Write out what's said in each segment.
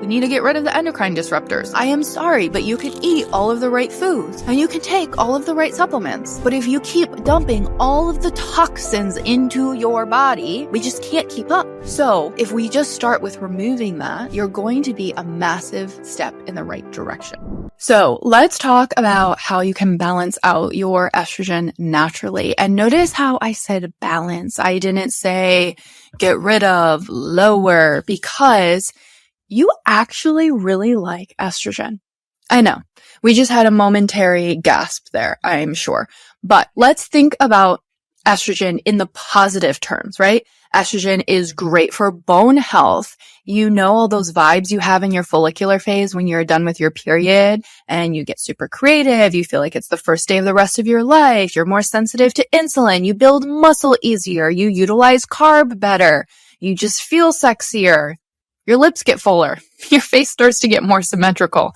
we need to get rid of the endocrine disruptors. I am sorry, but you can eat all of the right foods and you can take all of the right supplements. But if you keep dumping all of the toxins into your body, we just can't keep up. So if we just start with removing that, you're going to be a massive step in the right direction. So let's talk about how you can balance out your estrogen naturally. And notice how I said balance. I didn't say get rid of, lower, because you actually really like estrogen. I know. We just had a momentary gasp there, I'm sure. But let's think about estrogen in the positive terms, right? Estrogen is great for bone health. You know all those vibes you have in your follicular phase when you're done with your period and you get super creative. You feel like it's the first day of the rest of your life. You're more sensitive to insulin. You build muscle easier. You utilize carb better. You just feel sexier. Your lips get fuller. Your face starts to get more symmetrical.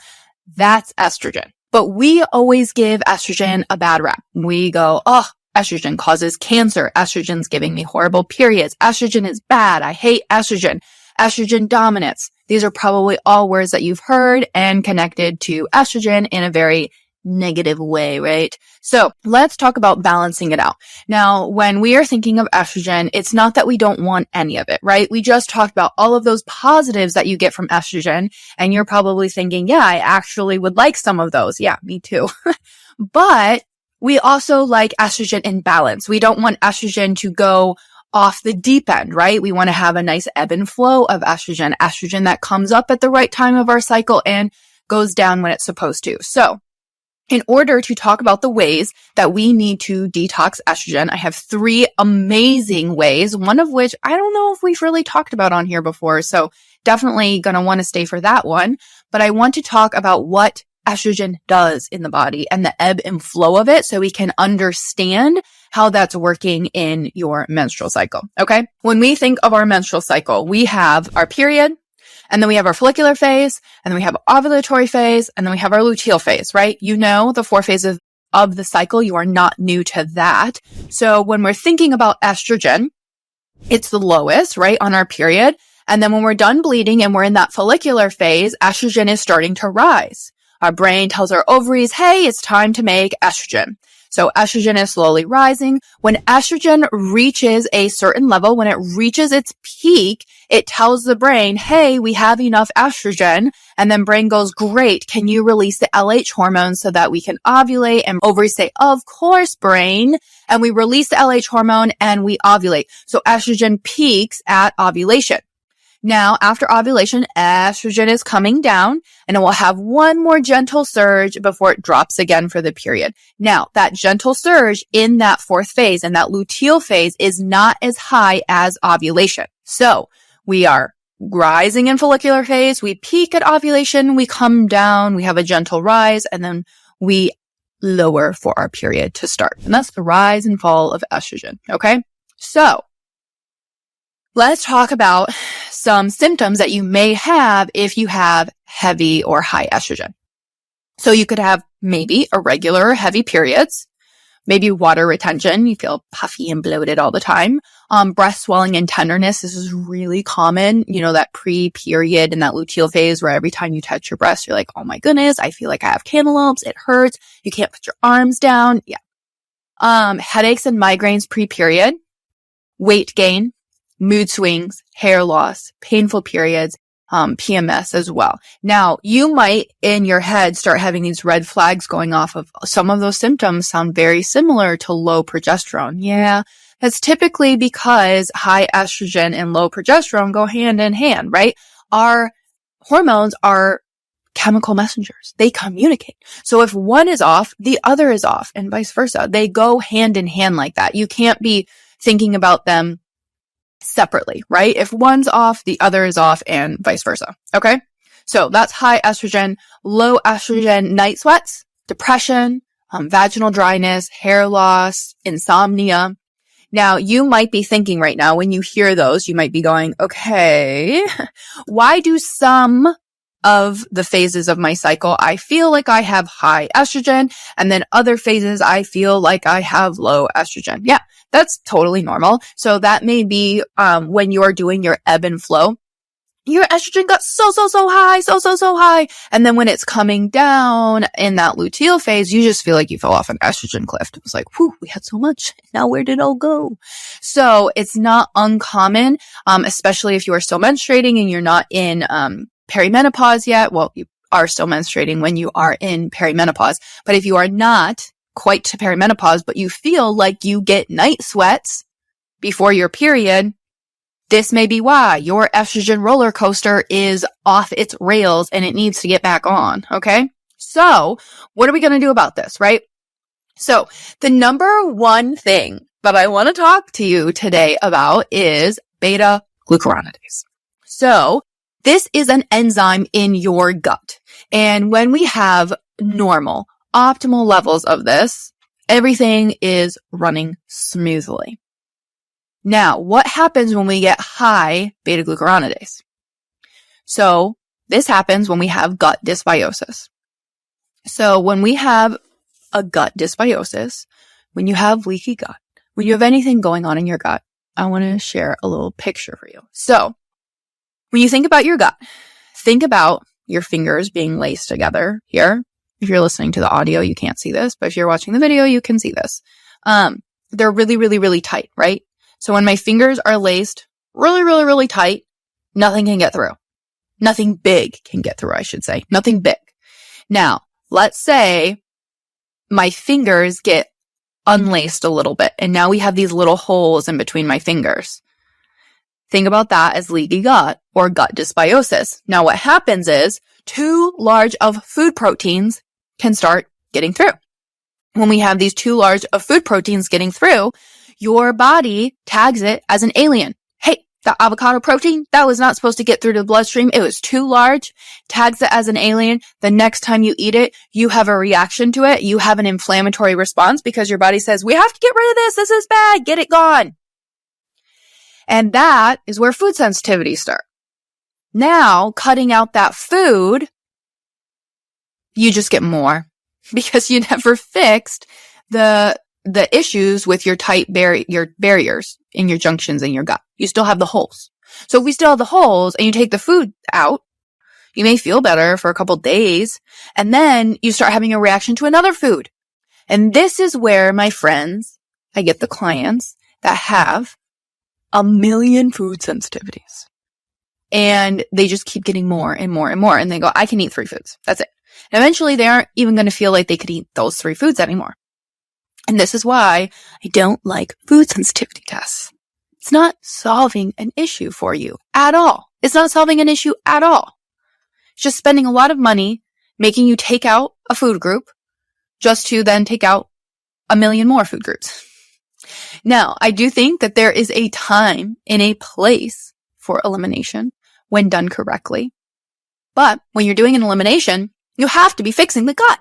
That's estrogen. But we always give estrogen a bad rap. We go, oh, estrogen causes cancer. Estrogen's giving me horrible periods. Estrogen is bad. I hate estrogen. Estrogen dominance. These are probably all words that you've heard and connected to estrogen in a very negative way, right? So let's talk about balancing it out. Now, when we are thinking of estrogen, it's not that we don't want any of it, right? We just talked about all of those positives that you get from estrogen, and you're probably thinking, yeah, I actually would like some of those. Yeah, me too. But we also like estrogen in balance. We don't want estrogen to go off the deep end, right? We want to have a nice ebb and flow of estrogen that comes up at the right time of our cycle and goes down when it's supposed to. So in order to talk about the ways that we need to detox estrogen, I have 3 amazing ways, one of which I don't know if we've really talked about on here before, so definitely going to want to stay for that one. But I want to talk about what estrogen does in the body and the ebb and flow of it so we can understand how that's working in your menstrual cycle, okay? When we think of our menstrual cycle, we have our period, and then we have our follicular phase, and then we have ovulatory phase, and then we have our luteal phase, right? You know the 4 phases of the cycle. You are not new to that. So when we're thinking about estrogen, it's the lowest, right, on our period. And then when we're done bleeding and we're in that follicular phase, estrogen is starting to rise. Our brain tells our ovaries, hey, it's time to make estrogen. So estrogen is slowly rising. When estrogen reaches a certain level, when it reaches its peak, it tells the brain, hey, we have enough estrogen. And then brain goes, great. Can you release the LH hormone so that we can ovulate? And ovaries say, of course, brain. And we release the LH hormone and we ovulate. So estrogen peaks at ovulation. Now, after ovulation, estrogen is coming down and it will have one more gentle surge before it drops again for the period. Now, that gentle surge in that 4th phase and that luteal phase is not as high as ovulation. So we are rising in follicular phase. We peak at ovulation. We come down. We have a gentle rise and then we lower for our period to start. And that's the rise and fall of estrogen. Okay. So let's talk about some symptoms that you may have if you have heavy or high estrogen. So you could have maybe irregular or heavy periods, maybe water retention. You feel puffy and bloated all the time. Breast swelling and tenderness. This is really common. You know, that pre-period and that luteal phase where every time you touch your breast, you're like, oh my goodness, I feel like I have cantaloupes. It hurts. You can't put your arms down. Yeah. Headaches and migraines pre-period, weight gain, mood swings, hair loss, painful periods, PMS as well. Now, you might in your head start having these red flags going off of some of those symptoms sound very similar to low progesterone. Yeah, that's typically because high estrogen and low progesterone go hand in hand, right? Our hormones are chemical messengers. They communicate. So if one is off, the other is off and vice versa. They go hand in hand like that. You can't be thinking about them separately, right? If one's off, the other is off and vice versa. Okay. So that's high estrogen, low estrogen, night sweats, depression, vaginal dryness, hair loss, insomnia. Now you might be thinking right now when you hear those, you might be going, okay, why do some of the phases of my cycle, I feel like I have high estrogen, and then other phases, I feel like I have low estrogen? Yeah, that's totally normal. So that may be when you're doing your ebb and flow. your estrogen got so high. And then when it's coming down in that luteal phase, you just feel like you fell off an estrogen cliff. It was like, whew, we had so much. Now where did it all go? So it's not uncommon, especially if you are still menstruating and you're not in perimenopause yet. Well, you are still menstruating when you are in perimenopause. But if you are not quite to perimenopause, but you feel like you get night sweats before your period, this may be why your estrogen roller coaster is off its rails and it needs to get back on. Okay. So what are we going to do about this? Right. So the number one thing that I want to talk to you today about is beta glucuronidase. So this is an enzyme in your gut. And when we have normal, optimal levels of this, everything is running smoothly. Now, what happens when we get high beta glucuronidase? So this happens when we have gut dysbiosis. So when we have a gut dysbiosis, when you have leaky gut, when you have anything going on in your gut, I want to share a little picture for you. So when you think about your gut, think about your fingers being laced together here. If you're listening to the audio, you can't see this, but if you're watching the video, you can see this. They're really tight, right? So when my fingers are laced really tight, nothing can get through. Nothing big can get through, I should say. Nothing big. Now, let's say my fingers get unlaced a little bit, and now we have these little holes in between my fingers. Think about that as leaky gut or gut dysbiosis. Now, what happens is too large of food proteins can start getting through. When we have these too large of food proteins getting through, your body tags it as an alien. Hey, the avocado protein, that was not supposed to get through to the bloodstream. It was too large. Tags it as an alien. The next time you eat it, you have a reaction to it. You have an inflammatory response because your body says, we have to get rid of this. This is bad. Get it gone. And that is where food sensitivities start. Now, cutting out that food, you just get more because you never fixed the issues with your tight your barriers in your junctions in your gut. You still have the holes. So if we still have the holes and you take the food out, you may feel better for a couple days, and then you start having a reaction to another food. And this is where, my friends, I get the clients that have a million food sensitivities. And they just keep getting more and more and more. And they go, I can eat 3 foods. That's it. And eventually they aren't even going to feel like they could eat those 3 foods anymore. And this is why I don't like food sensitivity tests. It's not solving an issue for you at all. It's not solving an issue at all. It's just spending a lot of money making you take out a food group just to then take out a million more food groups. Now, I do think that there is a time and a place for elimination when done correctly. But when you're doing an elimination, you have to be fixing the gut.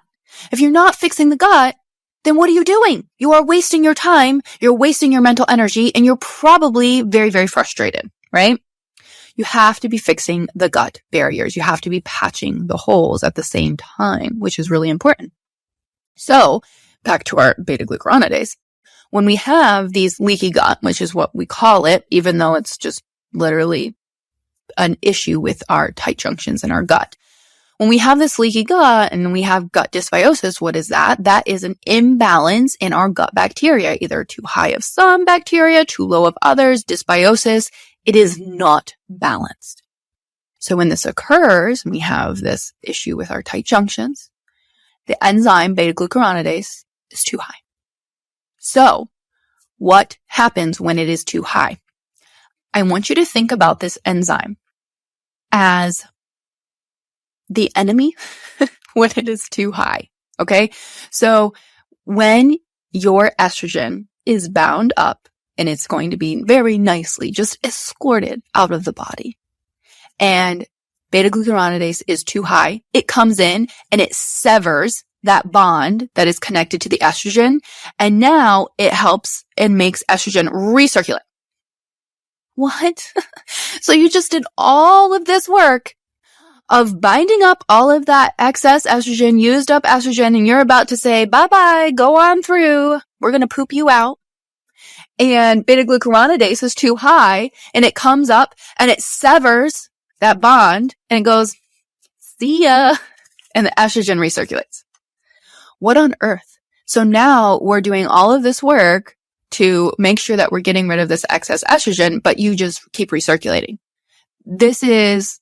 If you're not fixing the gut, then what are you doing? You are wasting your time, you're wasting your mental energy, and you're probably very frustrated, right? You have to be fixing the gut barriers. You have to be patching the holes at the same time, which is really important. So, back to our beta glucuronidase. When we have these leaky gut, which is what we call it, even though it's just literally an issue with our tight junctions in our gut. When we have this leaky gut and we have gut dysbiosis, what is that? That is an imbalance in our gut bacteria, either too high of some bacteria, too low of others, dysbiosis. It is not balanced. So when this occurs, we have this issue with our tight junctions. The enzyme beta-glucuronidase is too high. So what happens when it is too high? I want you to think about this enzyme as the enemy when it is too high. Okay. So when your estrogen is bound up and it's going to be very nicely just escorted out of the body and beta-glucuronidase is too high, it comes in and it severs that bond that is connected to the estrogen. And now it helps and makes estrogen recirculate. What? So you just did all of this work of binding up all of that excess estrogen, used up estrogen, and you're about to say, bye-bye, go on through. We're going to poop you out. And beta-glucuronidase is too high, and it comes up and it severs that bond and it goes, see ya. And the estrogen recirculates. What on earth? So now we're doing all of this work to make sure that we're getting rid of this excess estrogen, but you just keep recirculating. This is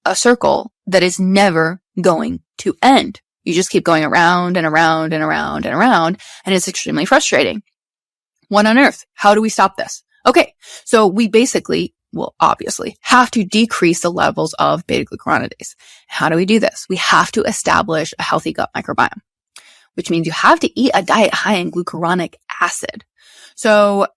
a circle that is never going to end. You just keep going around and around and around and around, and it's extremely frustrating. What on earth? How do we stop this? Okay, so we basically, obviously, have to decrease the levels of beta-glucuronidase. How do we do this? We have to establish a healthy gut microbiome, which means you have to eat a diet high in glucuronic acid. So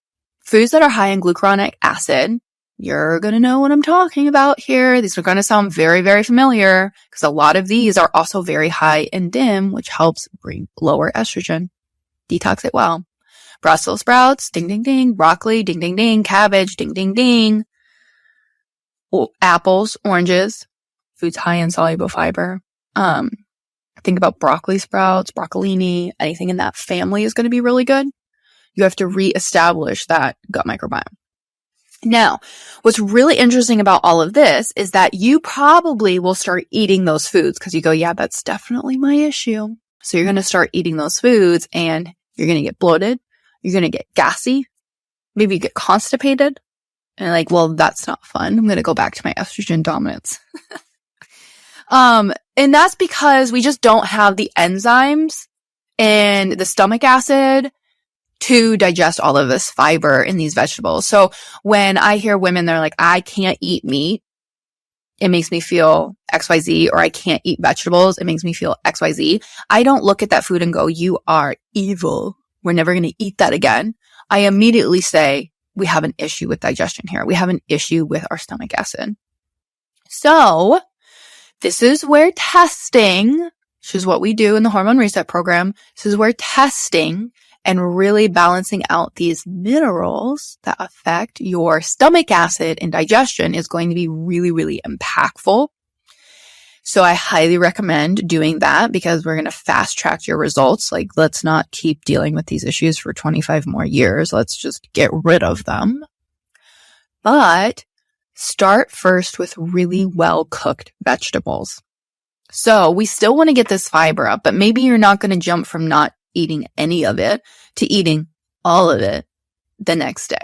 foods that are high in glucuronic acid, you're going to know what I'm talking about here. These are going to sound very, very familiar because a lot of these are also very high in DIM, which helps bring lower estrogen. Detox it well. Brussels sprouts, ding, ding, ding. Broccoli, ding, ding, ding. Cabbage, ding, ding, ding. Apples, oranges, foods high in soluble fiber. Think about broccoli sprouts, broccolini, anything in that family is going to be really good. You have to reestablish that gut microbiome. Now, what's really interesting about all of this is that you probably will start eating those foods because you go, yeah, that's definitely my issue. So you're going to start eating those foods and you're going to get bloated. You're going to get gassy. Maybe you get constipated. And like, well, that's not fun. I'm going to go back to my estrogen dominance. And that's because we just don't have the enzymes and the stomach acid to digest all of this fiber in these vegetables. So when I hear women, they're like, I can't eat meat. It makes me feel XYZ, or I can't eat vegetables. It makes me feel XYZ. I don't look at that food and go, you are evil. We're never going to eat that again. I immediately say, we have an issue with digestion here. We have an issue with our stomach acid. So this is where testing, which is what we do in the Hormone Reset program, this is where testing and really balancing out these minerals that affect your stomach acid and digestion is going to be really, really impactful. So I highly recommend doing that because we're going to fast track your results. Like, let's not keep dealing with these issues for 25 more years. Let's just get rid of them. But start first with really well-cooked vegetables. So we still want to get this fiber up, but maybe you're not going to jump from not eating any of it to eating all of it the next day.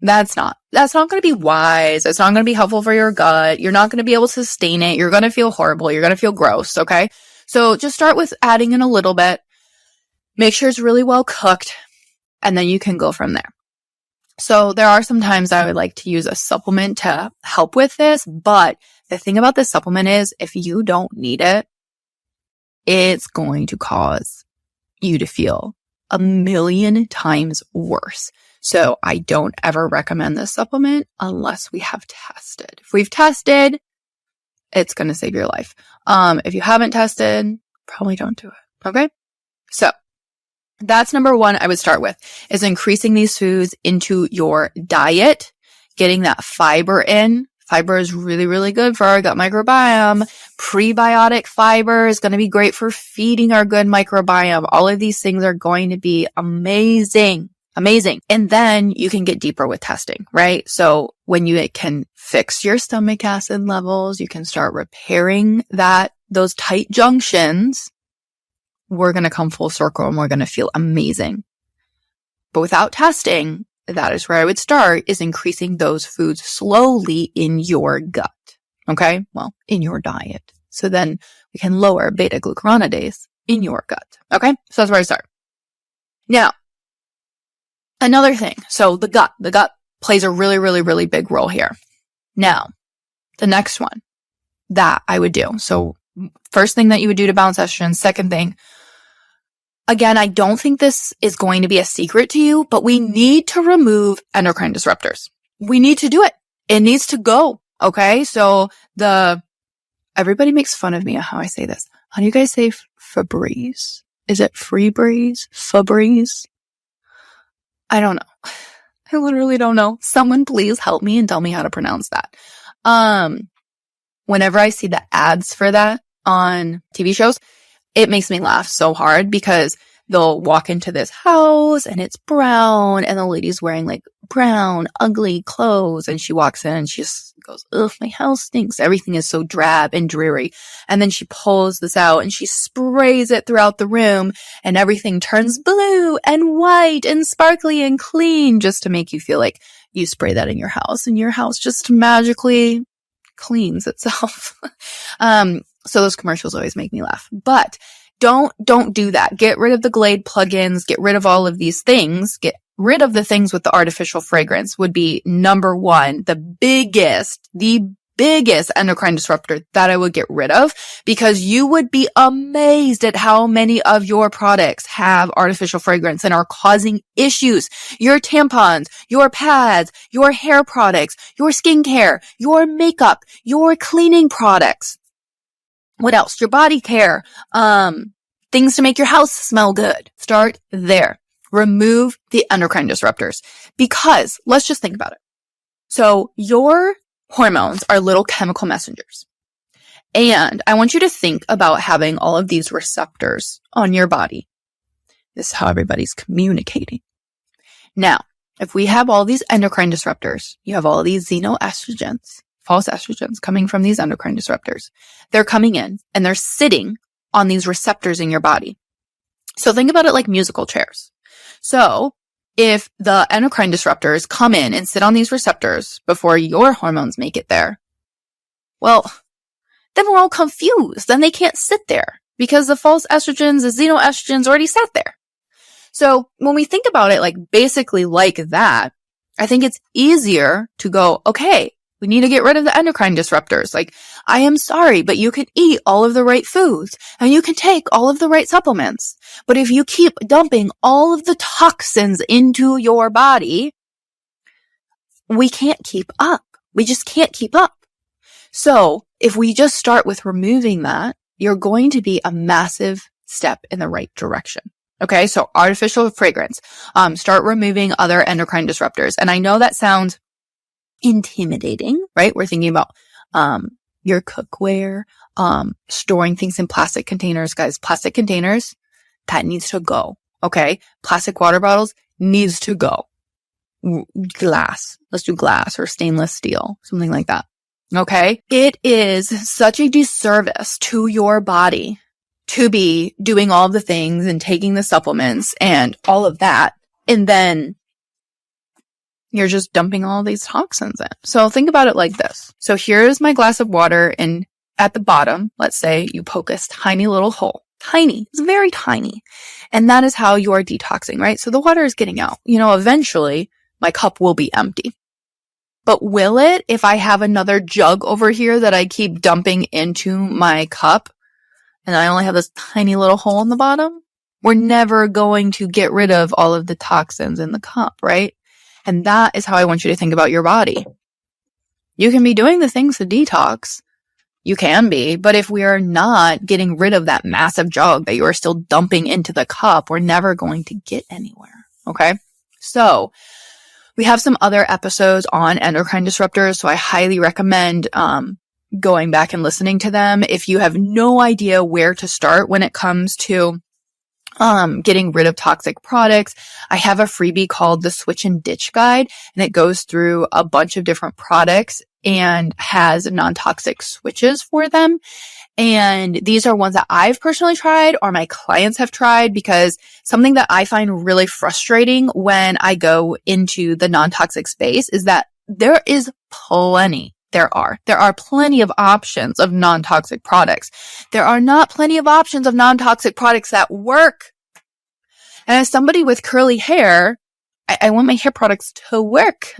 That's not going to be wise. It's not going to be helpful for your gut. You're not going to be able to sustain it. You're going to feel horrible. You're going to feel gross. Okay. So just start with adding in a little bit. Make sure it's really well cooked, and then you can go from there. So there are some times I would like to use a supplement to help with this, but the thing about this supplement is if you don't need it, it's going to cause you to feel a million times worse. So I don't ever recommend this supplement unless we have tested. If we've tested, it's going to save your life. If you haven't tested, probably don't do it. Okay. So that's number one I would start with, is increasing these foods into your diet, getting that fiber in. Fiber is really, really good for our gut microbiome. Prebiotic fiber is going to be great for feeding our good microbiome. All of these things are going to be amazing. Amazing. And then you can get deeper with testing, right? So when you can fix your stomach acid levels, you can start repairing those tight junctions. We're going to come full circle and we're going to feel amazing. But without testing, that is where I would start, is increasing those foods slowly in your gut. Okay. Well, in your diet. So then we can lower beta-glucuronidase in your gut. Okay. So that's where I start. Now, another thing. So the gut plays a really, really, really big role here. Now, the next one that I would do. So first thing that you would do to balance estrogen. Second thing, again, I don't think this is going to be a secret to you, but we need to remove endocrine disruptors. We need to do it. It needs to go. Okay. So everybody makes fun of me at how I say this. How do you guys say Febreze? Is it Febreze? Febreze? I don't know. I literally don't know. Someone please help me and tell me how to pronounce that. Whenever I see the ads for that on TV shows, it makes me laugh so hard because they'll walk into this house and it's brown and the lady's wearing like brown, ugly clothes. And she walks in and she just goes, ugh, my house stinks. Everything is so drab and dreary. And then she pulls this out and she sprays it throughout the room and everything turns blue and white and sparkly and clean, just to make you feel like you spray that in your house and your house just magically cleans itself. So those commercials always make me laugh, but don't do that. Get rid of the Glade plugins, get rid of all of these things, get rid of the things with the artificial fragrance would be number one, the biggest endocrine disruptor that I would get rid of, because you would be amazed at how many of your products have artificial fragrance and are causing issues. Your tampons, your pads, your hair products, your skincare, your makeup, your cleaning products. What else? Your body care, things to make your house smell good. Start there. Remove the endocrine disruptors, because let's just think about it. So your hormones are little chemical messengers. And I want you to think about having all of these receptors on your body. This is how everybody's communicating. Now, if we have all these endocrine disruptors, you have all these xenoestrogens, false estrogens coming from these endocrine disruptors. They're coming in and they're sitting on these receptors in your body. So think about it like musical chairs. So if the endocrine disruptors come in and sit on these receptors before your hormones make it there, well, then we're all confused. Then they can't sit there because the false estrogens, the xenoestrogens already sat there. So when we think about it like basically like that, I think it's easier to go, okay, we need to get rid of the endocrine disruptors. Like, I am sorry, but you can eat all of the right foods and you can take all of the right supplements. But if you keep dumping all of the toxins into your body, we can't keep up. We just can't keep up. So if we just start with removing that, you're going to be a massive step in the right direction. Okay. So artificial fragrance, start removing other endocrine disruptors. And I know that sounds intimidating, right? We're thinking about, your cookware, storing things in plastic containers, guys, plastic containers, that needs to go. Okay. Plastic water bottles needs to go. Glass. Let's do glass or stainless steel, something like that. Okay. It is such a disservice to your body to be doing all the things and taking the supplements and all of that. And then you're just dumping all these toxins in. So think about it like this. So here's my glass of water, and at the bottom, let's say you poke a tiny little hole. Tiny. It's very tiny. And that is how you are detoxing, right? So the water is getting out. You know, eventually my cup will be empty. But will it if I have another jug over here that I keep dumping into my cup and I only have this tiny little hole in the bottom? We're never going to get rid of all of the toxins in the cup, right? And that is how I want you to think about your body. You can be doing the things to detox. You can be, but if we are not getting rid of that massive jug that you are still dumping into the cup, we're never going to get anywhere. Okay. So we have some other episodes on endocrine disruptors. So I highly recommend, going back and listening to them. If you have no idea where to start when it comes to getting rid of toxic products, I have a freebie called the Switch and Ditch Guide, and it goes through a bunch of different products and has non-toxic switches for them. And these are ones that I've personally tried or my clients have tried, because something that I find really frustrating when I go into the non-toxic space is that there is plenty. There are plenty of options of non-toxic products. There are not plenty of options of non-toxic products that work. And as somebody with curly hair, I want my hair products to work.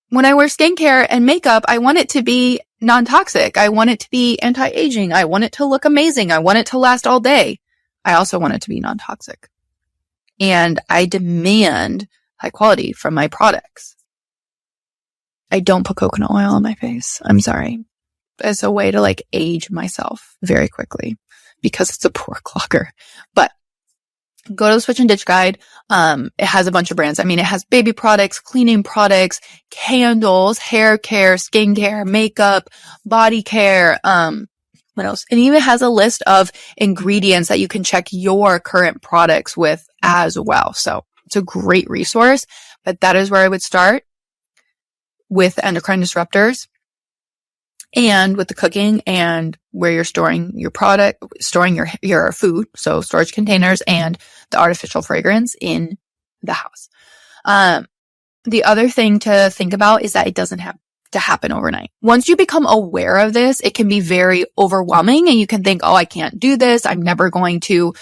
When I wear skincare and makeup, I want it to be non-toxic. I want it to be anti-aging. I want it to look amazing. I want it to last all day. I also want it to be non-toxic. And I demand high quality from my products. I don't put coconut oil on my face. I'm sorry. It's a way to like age myself very quickly because it's a pore clogger. But go to the Switch and Ditch Guide. It has a bunch of brands. I mean, it has baby products, cleaning products, candles, hair care, skincare, makeup, body care, What else? It even has a list of ingredients that you can check your current products with as well. So it's a great resource, but that is where I would start with endocrine disruptors and with the cooking and where you're storing your product, storing your food. So storage containers and the artificial fragrance in the house. The other thing to think about is that it doesn't have to happen overnight. Once you become aware of this, it can be very overwhelming and you can think, oh, I can't do this. I'm never going to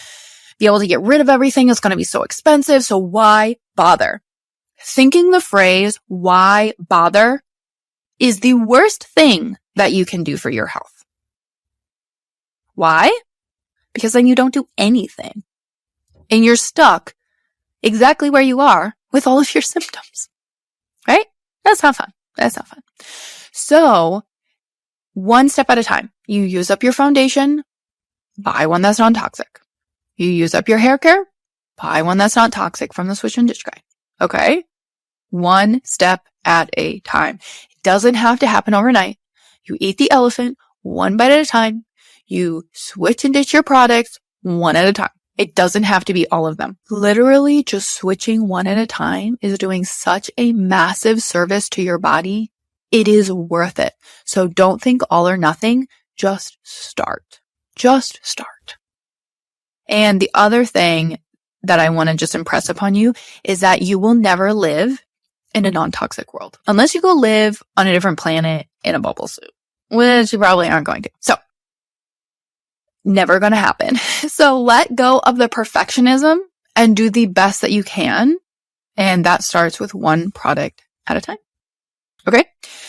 be able to get rid of everything. It's going to be so expensive. So why bother? Thinking the phrase, why bother, is the worst thing that you can do for your health. Why? Because then you don't do anything and you're stuck exactly where you are with all of your symptoms, right? That's not fun. That's not fun. So one step at a time, you use up your foundation, buy one that's non-toxic. You use up your hair care, buy one that's not toxic from the Switch and Ditch Guy. Okay? One step at a time. It doesn't have to happen overnight. You eat the elephant one bite at a time. You switch and ditch your products one at a time. It doesn't have to be all of them. Literally just switching one at a time is doing such a massive service to your body. It is worth it. So don't think all or nothing. Just start. Just start. And the other thing that I want to just impress upon you is that you will never live in a non-toxic world unless you go live on a different planet in a bubble suit, which you probably aren't going to. So never going to happen. So let go of the perfectionism and do the best that you can. And that starts with one product at a time. Okay.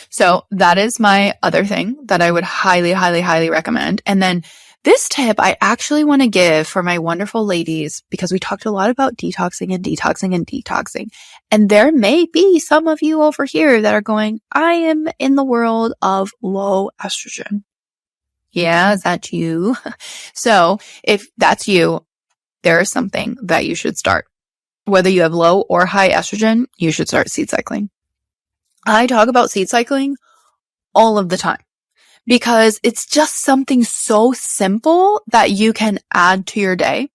So that is my other thing that I would highly, highly, highly recommend. And then this tip I actually want to give for my wonderful ladies, because we talked a lot about detoxing and detoxing and detoxing. And there may be some of you over here that are going, I am in the world of low estrogen. Yeah, is that you? So if that's you, there is something that you should start. Whether you have low or high estrogen, you should start seed cycling. I talk about seed cycling all of the time because it's just something so simple that you can add to your day.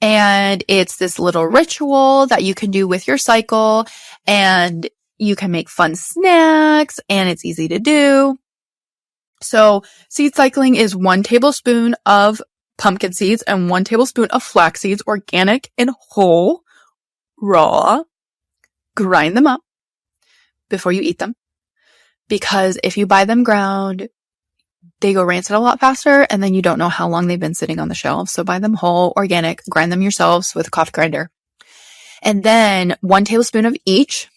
And it's this little ritual that you can do with your cycle, and you can make fun snacks, and it's easy to do. So seed cycling is 1 tablespoon of pumpkin seeds and 1 tablespoon of flax seeds, organic and whole, raw. Grind them up before you eat them. Because if you buy them ground, they go rancid a lot faster, and then you don't know how long they've been sitting on the shelf. So buy them whole, organic, grind them yourselves with a coffee grinder. And then 1 tablespoon of each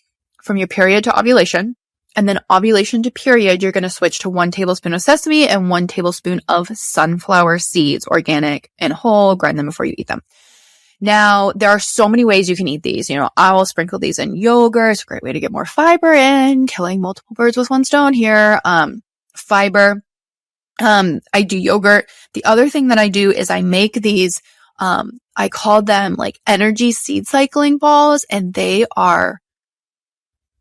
from your period to ovulation. And then ovulation to period, you're going to switch to 1 tablespoon of sesame and 1 tablespoon of sunflower seeds, organic and whole. Grind them before you eat them. Now, there are so many ways you can eat these. You know, I will sprinkle these in yogurt. It's a great way to get more fiber in, killing multiple birds with one stone here. Fiber. I do yogurt. The other thing that I do is I make these, I call them like energy seed cycling balls, and they're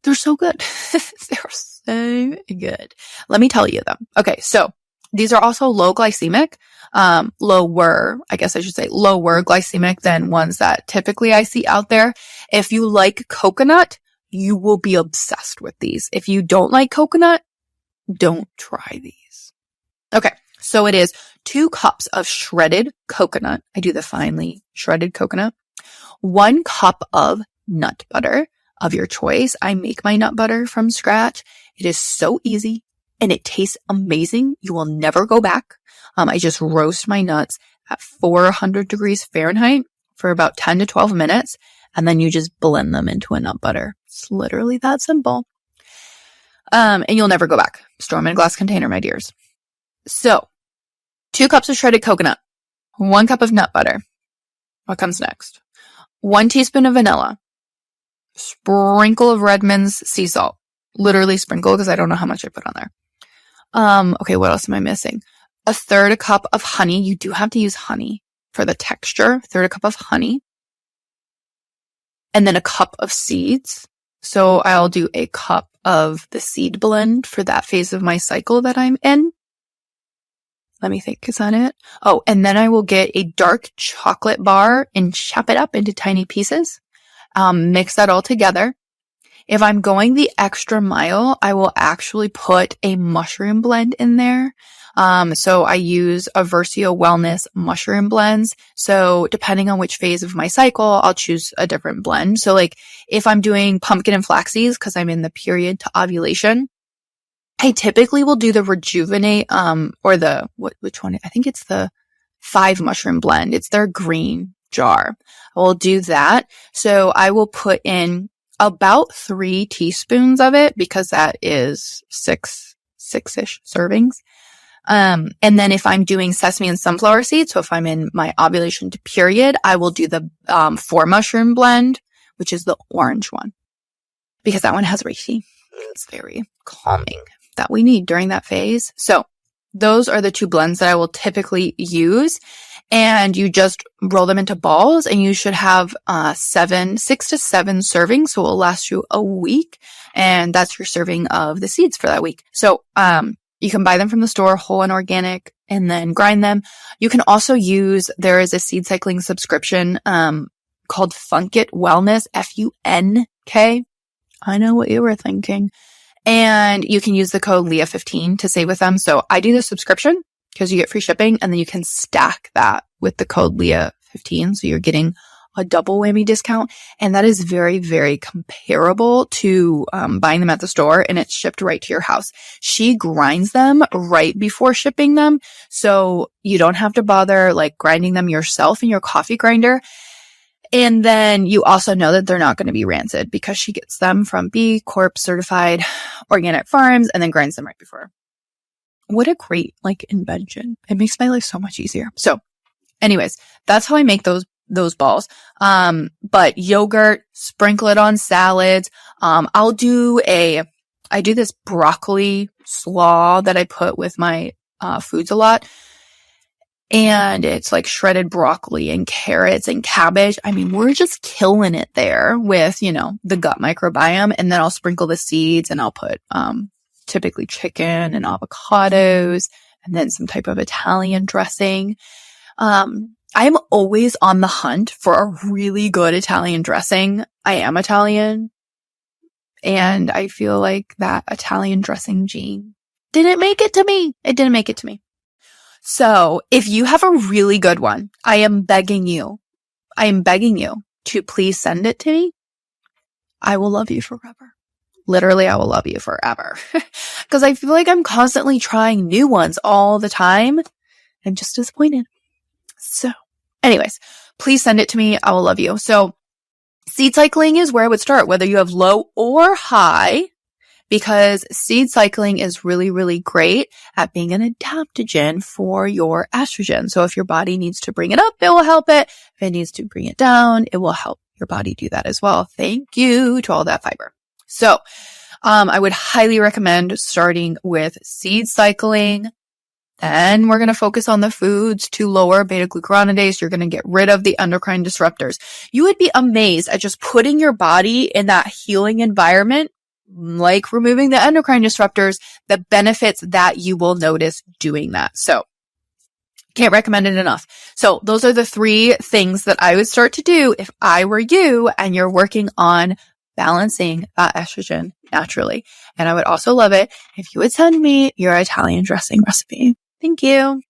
so good. They're so good. Let me tell you them. Okay. So these are also low glycemic, lower glycemic than ones that typically I see out there. If you like coconut, you will be obsessed with these. If you don't like coconut, don't try these. Okay. So it is 2 cups of shredded coconut. I do the finely shredded coconut. 1 cup of nut butter of your choice. I make my nut butter from scratch. It is so easy and it tastes amazing. You will never go back. I just roast my nuts at 400 degrees Fahrenheit for about 10 to 12 minutes. And then you just blend them into a nut butter. It's literally that simple. And you'll never go back. Store them in a glass container, my dears. So 2 cups of shredded coconut, 1 cup of nut butter. What comes next? 1 teaspoon of vanilla, sprinkle of Redmond's sea salt, literally sprinkle because I don't know how much I put on there. Okay. What else am I missing? 1/3 cup of honey. You do have to use honey for the texture. 1/3 cup of honey. And then 1 cup of seeds. So I'll do 1 cup of the seed blend for that phase of my cycle that I'm in. Let me think. Is that it? Oh, and then I will get a dark chocolate bar and chop it up into tiny pieces. Mix that all together. If I'm going the extra mile, I will actually put a mushroom blend in there. So I use a Versio Wellness mushroom blends. So depending on which phase of my cycle, I'll choose a different blend. So like if I'm doing pumpkin and flax seeds because I'm in the period to ovulation, I typically will do the Rejuvenate, or which one? I think it's the 5 mushroom blend. It's their green jar. I will do that. So I will put in about 3 teaspoons of it because that is six-ish servings. And then if I'm doing sesame and sunflower seeds, so if I'm in my ovulation to period, I will do the 4 mushroom blend, which is the orange one, because that one has reishi. It's very calming that we need during that phase. So those are the 2 blends that I will typically use. And you just roll them into balls and you should have 6 to 7 servings. So it will last you a week. And that's your serving of the seeds for that week. So you can buy them from the store, whole and organic, and then grind them. You can also there is a seed cycling subscription called Funkit Wellness, FUNK. I know what you were thinking. And you can use the code Leah15 to save with them. So I do the subscription because you get free shipping, and then you can stack that with the code Leah15. So you're getting a double whammy discount. And that is very, very comparable to buying them at the store, and it's shipped right to your house. She grinds them right before shipping them. So you don't have to bother like grinding them yourself in your coffee grinder. And then you also know that they're not going to be rancid because she gets them from B Corp certified organic farms and then grinds them right before. What a great invention. It makes my life so much easier. So anyways, that's how I make those balls. But yogurt, sprinkle it on salads. I do this broccoli slaw that I put with my foods a lot. And it's like shredded broccoli and carrots and cabbage. I mean, we're just killing it there with, the gut microbiome. And then I'll sprinkle the seeds, and I'll put typically chicken and avocados and then some type of Italian dressing. I'm always on the hunt for a really good Italian dressing. I am Italian, and I feel like that Italian dressing gene didn't make it to me. It didn't make it to me. So if you have a really good one, I am begging you to please send it to me. I will love you forever. Literally, I will love you forever. Because I feel like I'm constantly trying new ones all the time. I'm just disappointed. So anyways, please send it to me. I will love you. So seed cycling is where I would start, whether you have low or high, because seed cycling is really, really great at being an adaptogen for your estrogen. So if your body needs to bring it up, it will help it. If it needs to bring it down, it will help your body do that as well. Thank you to all that fiber. So I would highly recommend starting with seed cycling. Then we're going to focus on the foods to lower beta-glucuronidase. You're going to get rid of the endocrine disruptors. You would be amazed at just putting your body in that healing environment, like removing the endocrine disruptors, the benefits that you will notice doing that. So can't recommend it enough. So those are the 3 things that I would start to do if I were you and you're working on balancing that estrogen naturally. And I would also love it if you would send me your Italian dressing recipe. Thank you.